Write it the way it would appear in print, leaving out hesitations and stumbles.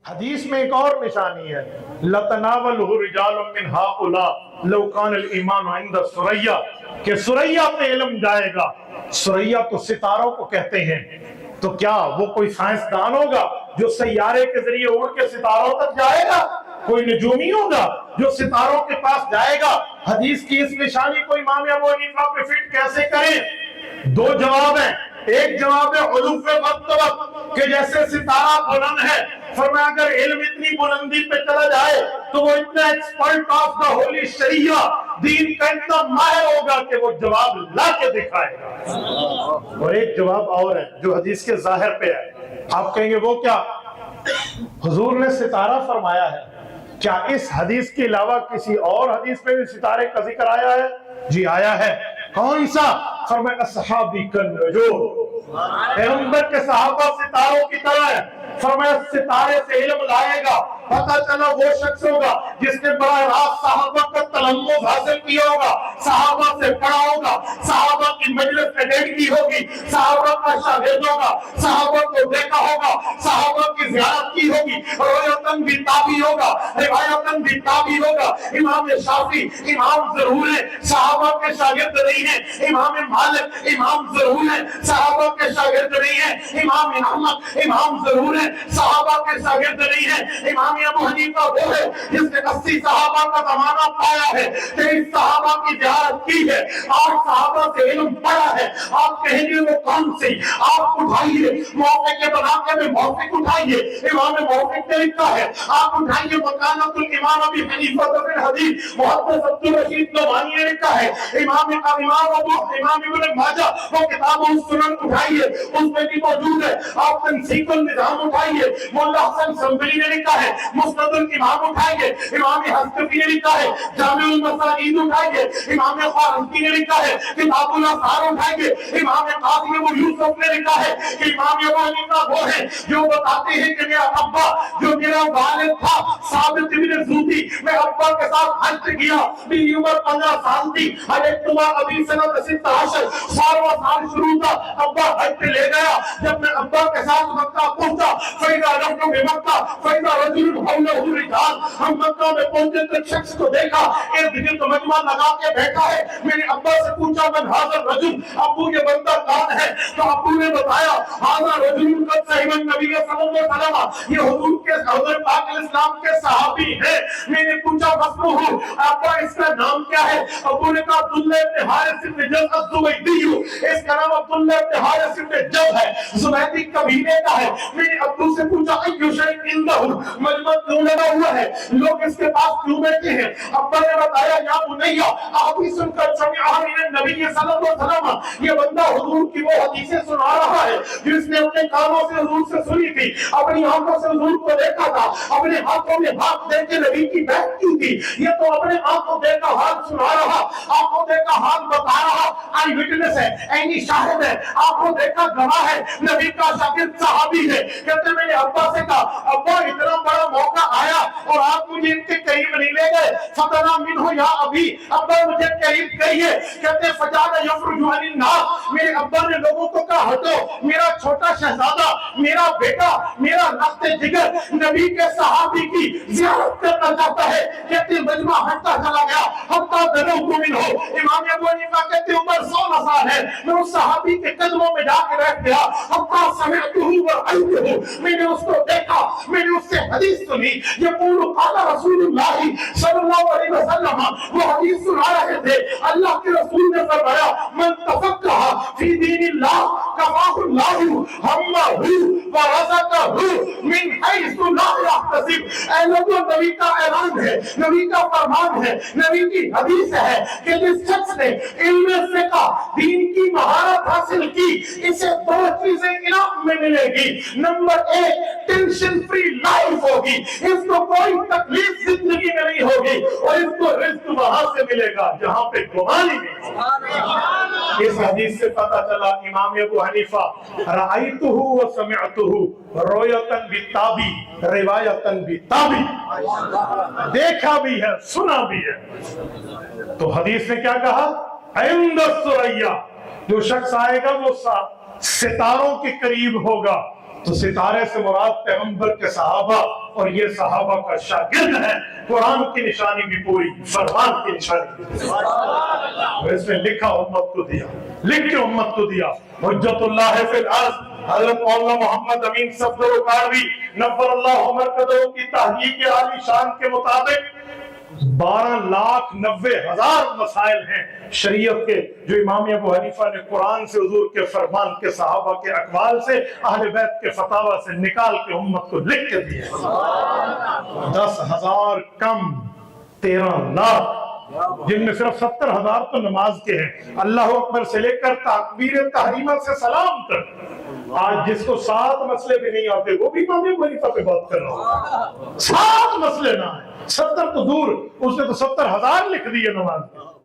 حدیث میں ایک اور نشانی ہے، لَتَنَاوَلُهُ رِجَالٌ مِّنْ هَٰؤُلَاءِ لَوْ كَانَ الْإِيمَانُ عِندَ ثُرَيَّا، کہ ثریا پہ علم جائے گا۔ ثریا تو ستاروں کو کہتے ہیں، تو کیا وہ کوئی سائنسدان ہوگا جو سیارے کے ذریعے اڑ کے ستاروں تک جائے گا؟ کوئی نجومی ہوگا جو ستاروں کے پاس جائے گا؟ حدیث کی اس نشانی کو امام ابو حنیفہ پہ فٹ کیسے کریں؟ دو جواب ہیں۔ ایک جواب ہے علو مرتبہ، کہ جیسے ستارہ بلند ہے، فرمایا اگر علم اتنی بلندی پہ چلا جائے تو وہ اتنا ایکسپرٹ آف دا ہولی شریعہ، دین کا اتنا ماہر ہوگا کہ وہ جواب لا کے دکھائے گا۔ اور ایک جواب اور ہے جو حدیث کے ظاہر پہ ہے، آپ کہیں گے وہ کیا؟ حضور نے ستارہ فرمایا ہے، کیا اس حدیث کے علاوہ کسی اور حدیث میں بھی ستارے کا ذکر آیا ہے؟ جی آیا ہے۔ کون سا؟ فرمایا اصحابی کالنجوم، پیغمبر کے صحابہ ستاروں کی طرح ہے۔ فرمایا ستارے سے علم لائے گا، پتہ چلا وہ شخص ہوگا جس نے براہ راست صحابہ کا تلمذ حاصل کیا ہوگا، صحابہ سے پڑھا ہوگا، صحابہ کی مجلس اٹینڈ کی ہوگی، صحابہ کا شاگرد ہوگا، صحابہ کو دیکھا ہوگا، صحابہ کی زیارت کی ہوگی، روایتاً بھی تابعی ہوگا، روایتاً بھی تابعی ہوگا۔ امام شافعی امام ضرور ہے، صحابہ کے شاگرد نہیں ہیں۔ امام مالک امام ضرور ہے، صحابہ کے شاگرد نہیں ہیں۔ امام احمد امام ضرور ہے، صحابہ کے شاگرد نہیں ہیں۔ امام ابو حنیفہ وہ ہے جس نے 80 صحابہ کا زمانہ پایا ہے، 23 صحابہ کی زیارت کی ہے، 8 صحابہ سے علم پڑھا ہے۔ آپ کہیں گے وہ کون سی؟ آپ اٹھائیے موقع کے بنا کے میں موقع اٹھائیے، امام موقع نے لکھا ہے، آپ اٹھائیے مکانۃ الامام ابی حنیفہ فی الحدیث، محدث عبد الرشید نوانی نے لکھا ہے، امام ابن ماجہ وہ کتاب السنن اٹھائیے، اس میں بھی موجود ہے۔ آپ تنسیق النظام اٹھائیے، مولا حسن سنبلی نے لکھا ہے، مسند الامام اٹھائیے، امام حسقفی نے لکھا ہے، جامع المسانید اٹھائیے، امام خوارزمی نے لکھا ہے، کتاب الاثار اٹھائیے، امام قاضی ابو یوسف نے لکھا ہے کہ امام ابو حنیفہ وہ ہیں جو بتاتے ہیں کہ میرا ابا جو میرا والد تھا ثابت بن زودی، میں ابا کے ساتھ حج کیا، میری عمر 15 سال تھی، حجتما ابی سنۃ 16 12واں سال شروع تھا، ابا حج پہ لے گیا۔ جب میں ابا کے ساتھ مکہ پہنچا، فَإِذَا نَحْنُ بِمَكَّةَ فَإِذَا رَجُلٌ حَوْلَهُ رِجَالٌ، ہم مکہ میں پہنچے تو ایک شخص کو دیکھا ارد گرد مجمع لگا کے بیٹھا ہے۔ میں نے ابا سے پوچھا من هذا الرجل، ابو یہ بندہ کون ہے؟ تو ابو نے بتایا هذا رجل قد صحب النبی صلی اللہ علیہ وسلم، یہ حضور کے حضرت پاک اسلام کے صحابی ہیں۔ میں نے پوچھا واسمہ، ابا اس کا نام کیا ہے؟ ابو نے کہا عبداللہ ابن حارث ابن جد الزبیدی، اس کا نام عبداللہ ابن حارث ابن جد ہے، زبیدی قبیلے کا ہے۔ میں نے ابو سے پوچھا ایو شیء عندہ، مجمع کیوں لگا ہوا ہے، لوگ اس کے پاس کیوں بیٹھے ہیں؟ ابا نے بتایا یا بنیا آپ سن کر سمعہ من النبی صلی اللہ علیہ وسلم، یہ بندہ حضور کی وہ حدیثیں سنا رہا ہے جس نے اپنے کانوں سے حضور سے سنی تھی، اپنی آنکھوں سے حضور کو دیکھا تھا، اپنے ہاتھوں میں ہاتھ دے کے نبی کی بیعت کی تھی۔ یہ تو اپنے آنکھوں دیکھا حال سنا رہا، آنکھوں دیکھا حال بتا رہا، آئی وٹنس ہے، عینی شاہد ہے، آنکھوں دیکھا گواہ ہے، نبی کا شاگرد صحابی ہے۔ کہتے میں نے ابا سے کہا ابا اتنا بڑا موقع آیا اور آپ مجھے ان کے قریب نہیں لے گئے، فتنا منہ یا ابھی، ابا مجھے قریب کہیے۔ کہتے فجعل یخرج عن الناس، میرے ابا نے لوگوں کو کہا ہٹو، میرا چھوٹا شہزادہ، میرا بیٹا، میرا رشتے جگر نبی کے صحابی کی زیارت کرنا چاہتا ہے۔ کہتے مجمع ہٹتا چلا گیا، حتی دنوت منہ، امام ابو حنیفہ کہتے عمر 16 سال ہے، میں اس صحابی کے قدموں میں جا کے بیٹھ گیا، حتی سمعتہ ورأیتہ، میں نے اس کو دیکھا، میں نے اس سے حدیث سنی، یقول قال رسول اللہ صلی اللہ علیہ وسلم، وہ حدیث سنا رہے تھے، اللہ کے رسول نے فرمایا من تفقہ فی دین اللہ کفاہ اللہ ہمہ ورزقہ من حیث لا یحتسب۔ اے لوگوں نبی کا اعلان ہے، نبی کا فرمان ہے، نبی کی حدیث ہے کہ جس شخص نے علم فقہ دین کی مہارت حاصل کی، اسے دو چیزیں انعام میں ملے گی۔ نمبر 1 ٹینشن فری لائف ہوگی، اس کو کوئی تکلیف زندگی میں نہیں ہوگی، اور اس کو رزق وہاں سے ملے گا جہاں پہ گمان ہی نہیں ہوگا۔ اس حدیث سے پتہ چلا امام ابو حنیفہ رأیتہ و سمعتہ رویتاً بالتابی روایتاً بالتابی، دیکھا بھی ہے سنا بھی ہے۔ تو حدیث نے کیا کہا؟ عند الثریا، جو شخص آئے گا وہ ستاروں کے قریب ہوگا، تو ستارے سے مراد پیغمبر کے صحابہ اور یہ صحابہ کا شاگرد ہے. قرآن کی نشانی بھی پوری, فرمان کی نشانی بھی. اس میں لکھا امت کو دیا, لکھ کے امت کو دیا. حجت اللہ فی الارض حضرت مولانا محمد امین صفدر کاروی نور اللہ مرکزہ کی تحقیق عالی شان کے مطابق 12,90,000 مسائل ہیں شریعت کے جو امام ابو حنیفہ نے قرآن سے, حضور کے فرمان کے, صحابہ کے اقوال سے, اہل بیت کے فتاوی سے نکال کے امت کو لکھ کے دیے. 10,000 کم 13 لاکھ, جن میں صرف 70,000 تو نماز کے ہیں. اللہ اکبر سے لے کر تکبیر تحریمہ سے سلام تک. آج جس کو 7 مسئلے بھی نہیں آتے وہ بھی امام ابو حنیفہ پہ بات کر رہا ہوں. 7 مسئلے نہ ہیں, 70 تو دور, اس نے تو 70,000 لکھ دیے نماز کے.